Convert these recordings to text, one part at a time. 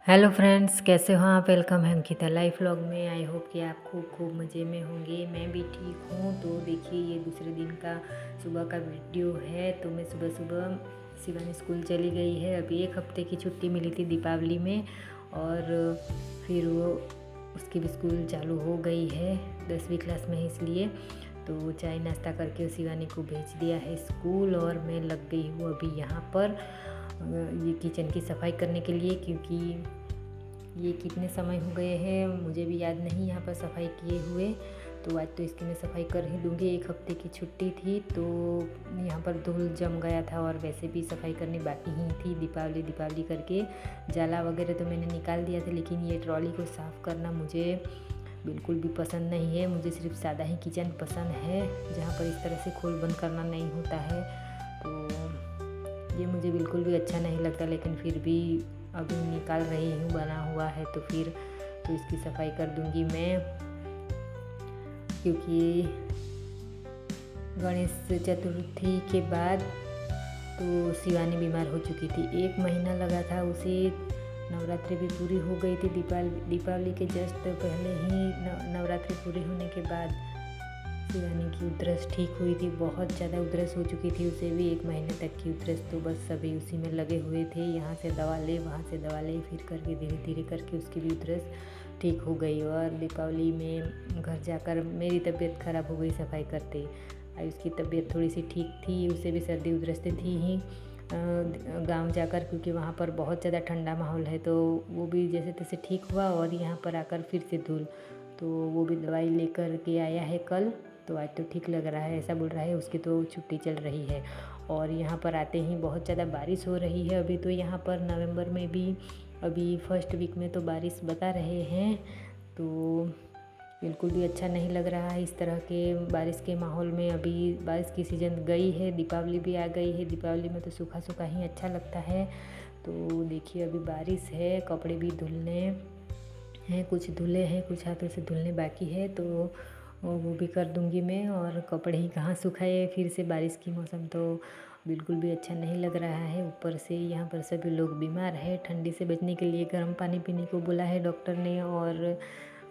Hello friends, कैसे हो आप। वेलकम है अंकिता लाइफ व्लॉग में। आई होप कि आप खूब खूब मज़े में होंगे। मैं भी ठीक हूँ। तो देखिए, ये दूसरे दिन का सुबह का वीडियो है। तो मैं सुबह सुबह शिवानी स्कूल चली गई है। अभी 1 हफ्ते की छुट्टी मिली थी दीपावली में, और फिर वो उसकी भी स्कूल चालू हो गई है 10वीं क्लास में है, इसलिए तो चाय नाश्ता करके शिवानी को भेज दिया है स्कूल। और मैं लग गई हूँ अभी यहाँ पर ये किचन की सफाई करने के लिए, क्योंकि ये कितने समय हो गए हैं मुझे भी याद नहीं यहाँ पर सफाई किए हुए। तो आज तो इसकी मैं सफाई कर ही दूँगी। 1 हफ्ते की छुट्टी थी तो यहाँ पर धूल जम गया था, और वैसे भी सफाई करनी बाकी ही थी दीपावली दीपावली करके। जाला वगैरह तो मैंने निकाल दिया था, लेकिन ये ट्रॉली को साफ़ करना मुझे बिल्कुल भी पसंद नहीं है। मुझे सिर्फ सादा ही किचन पसंद है, जहाँ पर इस तरह से खोल बंद करना नहीं होता है। तो ये मुझे बिल्कुल भी अच्छा नहीं लगता, लेकिन फिर भी अभी निकाल रही हूँ, बना हुआ है तो फिर तो इसकी सफाई कर दूँगी मैं। क्योंकि गणेश चतुर्थी के बाद तो शिवानी बीमार हो चुकी थी। 1 महीना लगा था उसे। नवरात्रि भी पूरी हो गई थी। दीपावली के जस्ट पहले ही नवरात्रि पूरी होने के बाद शिवानी की उधरस ठीक हुई थी। बहुत ज़्यादा उधरस हो चुकी थी उसे भी, 1 महीने तक की उधरस। तो बस सभी उसी में लगे हुए थे, यहाँ से दवा ले वहाँ से दवा ले, फिर करके धीरे धीरे करके उसकी भी उधरस ठीक हो गई। और दीपावली में घर जाकर मेरी तबीयत ख़राब हो गई सफाई करते। आयुष की तबीयत थोड़ी सी ठीक थी, उसे भी सर्दी उधरस थी ही गांव जाकर, क्योंकि वहाँ पर बहुत ज़्यादा ठंडा माहौल है। तो वो भी जैसे तैसे ठीक हुआ, और यहाँ पर आकर फिर से धूल। तो वो भी दवाई लेकर के आया है कल। तो आज तो ठीक लग रहा है, ऐसा बोल रहा है। उसकी तो छुट्टी चल रही है। और यहाँ पर आते ही बहुत ज़्यादा बारिश हो रही है। अभी तो यहाँ पर नवंबर में भी अभी फर्स्ट वीक में तो बारिश बता रहे हैं। तो बिल्कुल भी अच्छा नहीं लग रहा है इस तरह के बारिश के माहौल में। अभी बारिश की सीज़न गई है, दीपावली भी आ गई है। दीपावली में तो सूखा सूखा ही अच्छा लगता है। तो देखिए, अभी बारिश है, कपड़े भी धुलने हैं, कुछ धुले हैं, कुछ हाथों से धुलने बाकी है। तो वो भी कर दूंगी मैं। और कपड़े ही कहाँ सुखाए, फिर से बारिश की मौसम तो बिल्कुल भी अच्छा नहीं लग रहा है। ऊपर से यहाँ पर सभी लोग बीमार हैं। ठंडी से बचने के लिए गर्म पानी पीने को बोला है डॉक्टर ने, और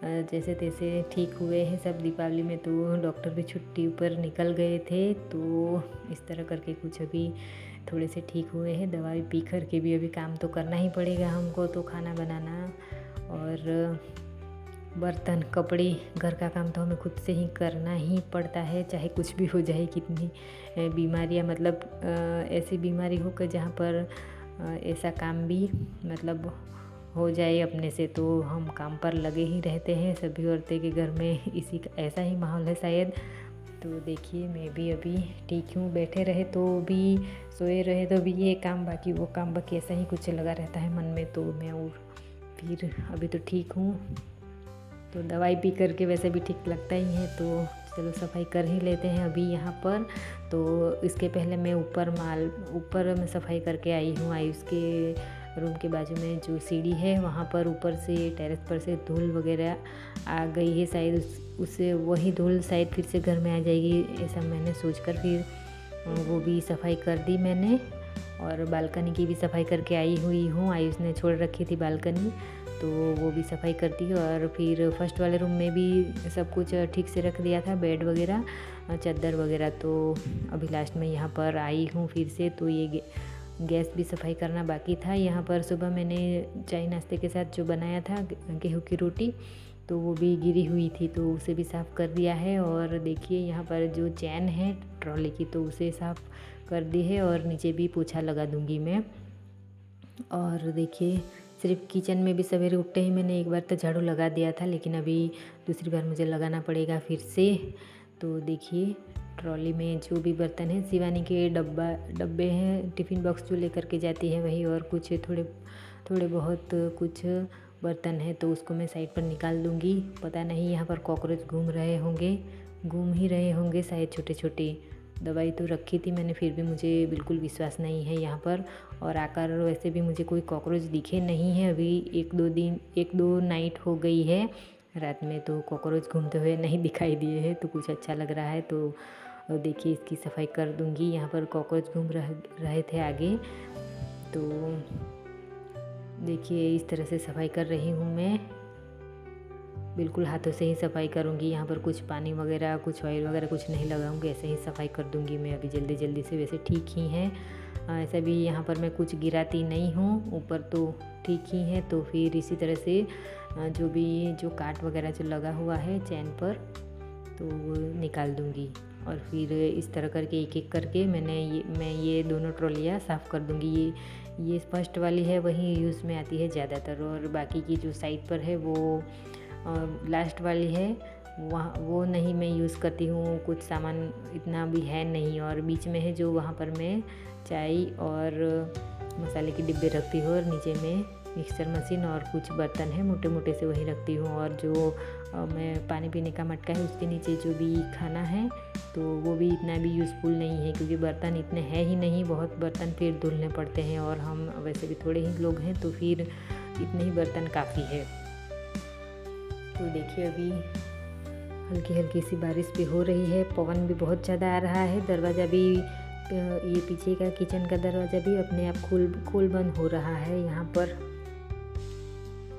जैसे तैसे ठीक हुए हैं सब। दीपावली में तो डॉक्टर भी छुट्टी पर निकल गए थे। तो इस तरह करके कुछ अभी थोड़े से ठीक हुए हैं। दवाई पी कर के भी अभी काम तो करना ही पड़ेगा हमको, तो खाना बनाना और बर्तन कपड़े घर का काम तो हमें खुद से ही करना ही पड़ता है, चाहे कुछ भी हो जाए। कितनी बीमारियां, मतलब ऐसी बीमारी हो कि जहाँ पर ऐसा काम भी मतलब हो जाए अपने से, तो हम काम पर लगे ही रहते हैं। सभी औरतें के घर में इसी का ऐसा ही माहौल है शायद। तो देखिए, मैं भी अभी ठीक हूँ। बैठे रहे तो भी, सोए रहे तो भी ये काम बाकी वो काम बाकी, ऐसा ही कुछ लगा रहता है मन में। तो मैं और फिर अभी तो ठीक हूँ। तो दवाई पी करके वैसे भी ठीक लगता ही है। तो चलो सफाई कर ही लेते हैं अभी यहाँ पर। तो इसके पहले मैं ऊपर में सफाई करके आई हूँ। आयुष के रूम के बाजू में जो सीढ़ी है, वहाँ पर ऊपर से टेरेस पर से धूल वगैरह आ गई है शायद। उससे वही धूल शायद फिर से घर में आ जाएगी, ऐसा मैंने सोचकर फिर वो भी सफाई कर दी मैंने। और बालकनी की भी सफाई करके आई हुई हूँ। आयुष ने छोड़ रखी थी बालकनी, तो वो भी सफाई कर दी। और फिर फर्स्ट वाले रूम में भी सब कुछ ठीक से रख दिया था, बेड वगैरह चादर वगैरह। तो अभी लास्ट में यहाँ पर आई हूँ फिर से। तो ये गैस भी सफाई करना बाकी था। यहाँ पर सुबह मैंने चाय नाश्ते के साथ जो बनाया था गेहूँ की रोटी, तो वो भी गिरी हुई थी, तो उसे भी साफ़ कर दिया है। और देखिए, यहाँ पर जो चैन है ट्रॉली की, तो उसे साफ़ कर दी है। और नीचे भी पोछा लगा दूँगी मैं। और देखिए, सिर्फ किचन में भी सवेरे उठते ही मैंने एक बार तो झाड़ू लगा दिया था, लेकिन अभी दूसरी बार मुझे लगाना पड़ेगा फिर से। तो देखिए, ट्रॉली में जो भी बर्तन हैं, शिवानी के डब्बे हैं, टिफ़िन बॉक्स जो लेकर के जाती है वही, और कुछ थोड़े बहुत कुछ बर्तन है, तो उसको मैं साइड पर निकाल दूँगी। पता नहीं यहाँ पर कॉकरोच घूम ही रहे होंगे शायद, छोटे छोटे। दवाई तो रखी थी मैंने, फिर भी मुझे बिल्कुल विश्वास नहीं है यहाँ पर। और आकर वैसे भी मुझे कोई कॉकरोच दिखे नहीं है अभी। 1-2 नाइट हो गई है, रात में तो कॉकरोच घूमते हुए नहीं दिखाई दिए हैं, तो कुछ अच्छा लग रहा है। तो देखिए, इसकी सफाई कर दूँगी। यहाँ पर कॉकरोच घूम रहे थे आगे। तो देखिए इस तरह से सफाई कर रही हूँ मैं, बिल्कुल हाथों से ही सफाई करूँगी। यहाँ पर कुछ पानी वगैरह, कुछ ऑयल वगैरह कुछ नहीं लगाऊँगी, ऐसे ही सफाई कर दूँगी मैं अभी जल्दी जल्दी से। वैसे ठीक ही है, ऐसा भी यहाँ पर मैं कुछ गिराती नहीं हूँ, ऊपर तो ठीक ही है। तो फिर इसी तरह से जो भी जो काट वगैरह जो लगा हुआ है चैन पर, तो वो निकाल दूँगी। और फिर इस तरह करके एक एक करके मैं ये दोनों ट्रॉलियाँ साफ़ कर दूँगी। ये फर्स्ट वाली है वही यूज़ में आती है ज़्यादातर, और बाकी की जो साइड पर है वो लास्ट वाली है, वहाँ वो नहीं मैं यूज़ करती हूँ, कुछ सामान इतना भी है नहीं। और बीच में है जो, वहाँ पर मैं चाय और मसाले के डिब्बे रखती हूँ, और नीचे में मिक्सर मशीन और कुछ बर्तन है मोटे मोटे से वही रखती हूँ। और जो मैं पानी पीने का मटका है उसके नीचे जो भी खाना है, तो वो भी इतना भी यूज़फुल नहीं है, क्योंकि बर्तन इतने हैं ही नहीं, बहुत बर्तन फिर धुलने पड़ते हैं, और हम वैसे भी थोड़े ही लोग हैं, तो फिर इतने ही बर्तन काफ़ी है। तो देखिए अभी हल्की हल्की सी बारिश भी हो रही है, पवन भी बहुत ज़्यादा आ रहा है। दरवाज़ा भी, ये पीछे का किचन का दरवाज़ा भी अपने आप खोल बंद हो रहा है यहाँ पर।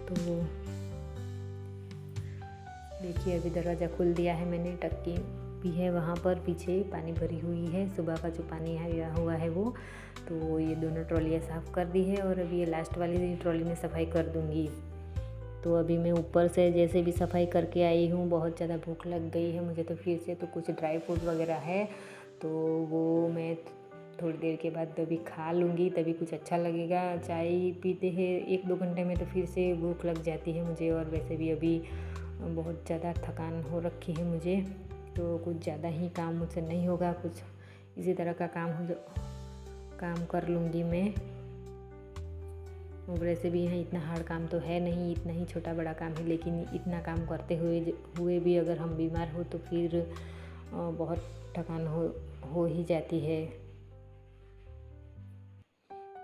तो देखिए अभी दरवाज़ा खोल दिया है मैंने, टंकी भी है वहाँ पर, पीछे पानी भरी हुई है, सुबह का जो पानी आया हुआ है वो। तो ये दोनों ट्रॉलियाँ साफ़ कर दी है, और अभी ये लास्ट वाली ट्रॉली में सफाई कर दूँगी। तो अभी मैं ऊपर से जैसे भी सफाई करके आई हूँ, बहुत ज़्यादा भूख लग गई है मुझे, तो फिर से तो कुछ ड्राई फ्रूट वगैरह है, तो वो मैं थोड़ी देर के बाद तभी खा लूँगी, तभी कुछ अच्छा लगेगा। चाय पीते हैं 1-2 घंटे में तो फिर से भूख लग जाती है मुझे, और वैसे भी अभी बहुत ज़्यादा थकान हो रखी है मुझे, तो कुछ ज़्यादा ही काम मुझसे नहीं होगा, कुछ इसी तरह का काम कर लूँगी मैं। और वैसे भी यहाँ इतना हार्ड काम तो है नहीं, इतना ही छोटा बड़ा काम है, लेकिन इतना काम करते हुए भी अगर हम बीमार हो तो फिर बहुत थकान हो ही जाती है।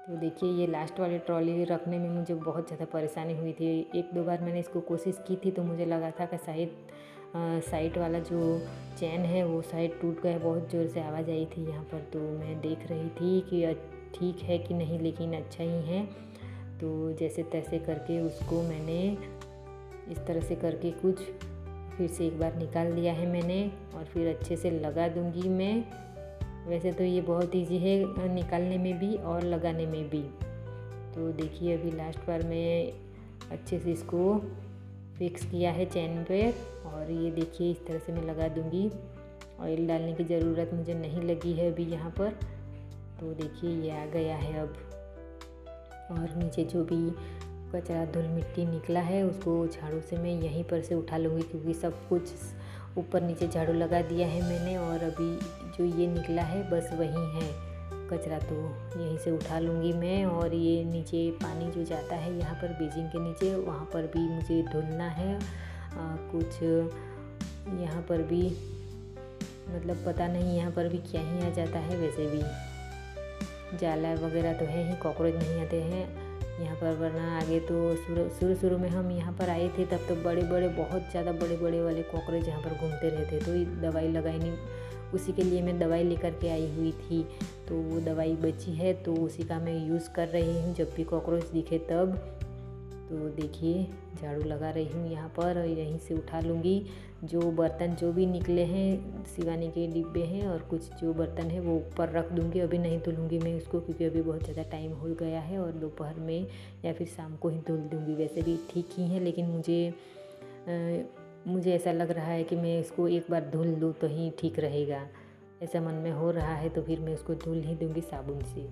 तो देखिए ये लास्ट वाली ट्रॉली रखने में मुझे बहुत ज़्यादा परेशानी हुई थी। 1-2 बार मैंने इसको कोशिश की थी, तो मुझे लगा था कि शायद साइड वाला जो चैन है वो शायद टूट गया, बहुत ज़ोर से आवाज़ आई थी यहाँ पर। तो मैं देख रही थी कि ठीक है कि नहीं, लेकिन अच्छा ही है। तो जैसे तैसे करके उसको मैंने इस तरह से करके कुछ फिर से एक बार निकाल लिया है मैंने, और फिर अच्छे से लगा दूंगी मैं। वैसे तो ये बहुत इजी है निकालने में भी और लगाने में भी। तो देखिए अभी लास्ट बार मैं अच्छे से इसको फिक्स किया है चैन पे, और ये देखिए इस तरह से मैं लगा दूंगी। ऑयल डालने की ज़रूरत मुझे नहीं लगी है अभी यहाँ पर। तो देखिए ये आ गया है अब। और नीचे जो भी कचरा धूल मिट्टी निकला है उसको झाड़ू से मैं यहीं पर से उठा लूँगी, क्योंकि सब कुछ ऊपर नीचे झाड़ू लगा दिया है मैंने, और अभी जो ये निकला है बस वही है कचरा, तो यहीं से उठा लूँगी मैं। और ये नीचे पानी जो जाता है यहाँ पर बेसिन के नीचे, वहाँ पर भी मुझे धुलना है। कुछ यहाँ पर भी मतलब पता नहीं यहाँ पर भी क्या ही आ जाता है, वैसे भी जाला वगैरह तो है ही, कॉकरोच नहीं आते हैं यहाँ पर। वरना आगे तो शुरू में हम यहाँ पर आए थे तब तो बड़े बड़े, बहुत ज़्यादा बड़े बड़े वाले कॉकरोच यहाँ पर घूमते रहते, तो दवाई लगानी, उसी के लिए मैं दवाई लेकर के आई हुई थी। तो वो दवाई बची है तो उसी का मैं यूज़ कर रही हूँ जब भी कॉकरोच दिखे तब। तो देखिए झाड़ू लगा रही हूँ यहाँ पर, और यहीं से उठा लूँगी जो बर्तन जो भी निकले हैं, शिवानी के डिब्बे हैं, और कुछ जो बर्तन है वो ऊपर रख दूँगी। अभी नहीं धुलूँगी मैं उसको, क्योंकि अभी बहुत ज़्यादा टाइम हो गया है, और दोपहर में या फिर शाम को ही धुल दूँगी। वैसे भी ठीक ही है, लेकिन मुझे ऐसा लग रहा है कि मैं इसको एक बार धुल लूँ तो ही ठीक रहेगा, ऐसा मन में हो रहा है। तो फिर मैं उसको धुल ही दूँगी साबुन से।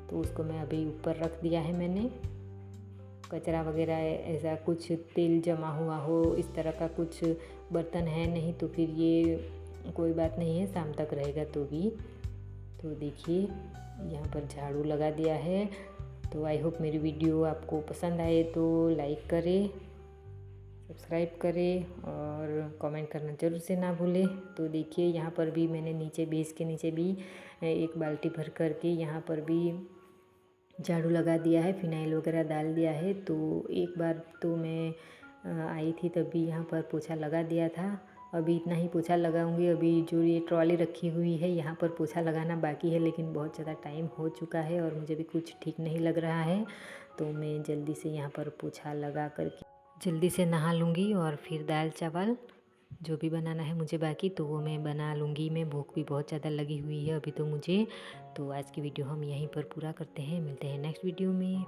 तो उसको मैं अभी ऊपर रख दिया है मैंने। कचरा वगैरह ऐसा कुछ तेल जमा हुआ हो इस तरह का कुछ बर्तन है नहीं, तो फिर ये कोई बात नहीं है, शाम तक रहेगा तो भी। तो देखिए यहाँ पर झाड़ू लगा दिया है। तो आई होप मेरी वीडियो आपको पसंद आए तो लाइक करें, सब्सक्राइब करें, और कमेंट करना ज़रूर से ना भूलें। तो देखिए यहाँ पर भी मैंने नीचे बेस के नीचे भी एक बाल्टी भर करके यहाँ पर भी झाड़ू लगा दिया है, फिनाइल वगैरह डाल दिया है। तो एक बार तो मैं आई थी तभी यहाँ पर पोछा लगा दिया था, अभी इतना ही पोछा लगाऊंगी। अभी जो ये ट्रॉली रखी हुई है यहाँ पर पोछा लगाना बाकी है, लेकिन बहुत ज़्यादा टाइम हो चुका है और मुझे भी कुछ ठीक नहीं लग रहा है, तो मैं जल्दी से यहाँ पर पोछा लगा करके जल्दी से नहा लूँगी और फिर दाल चावल जो भी बनाना है मुझे बाकी तो वो मैं बना लूँगी। मैं भूख भी बहुत ज़्यादा लगी हुई है अभी तो मुझे। तो आज की वीडियो हम यहीं पर पूरा करते हैं, मिलते हैं नेक्स्ट वीडियो में।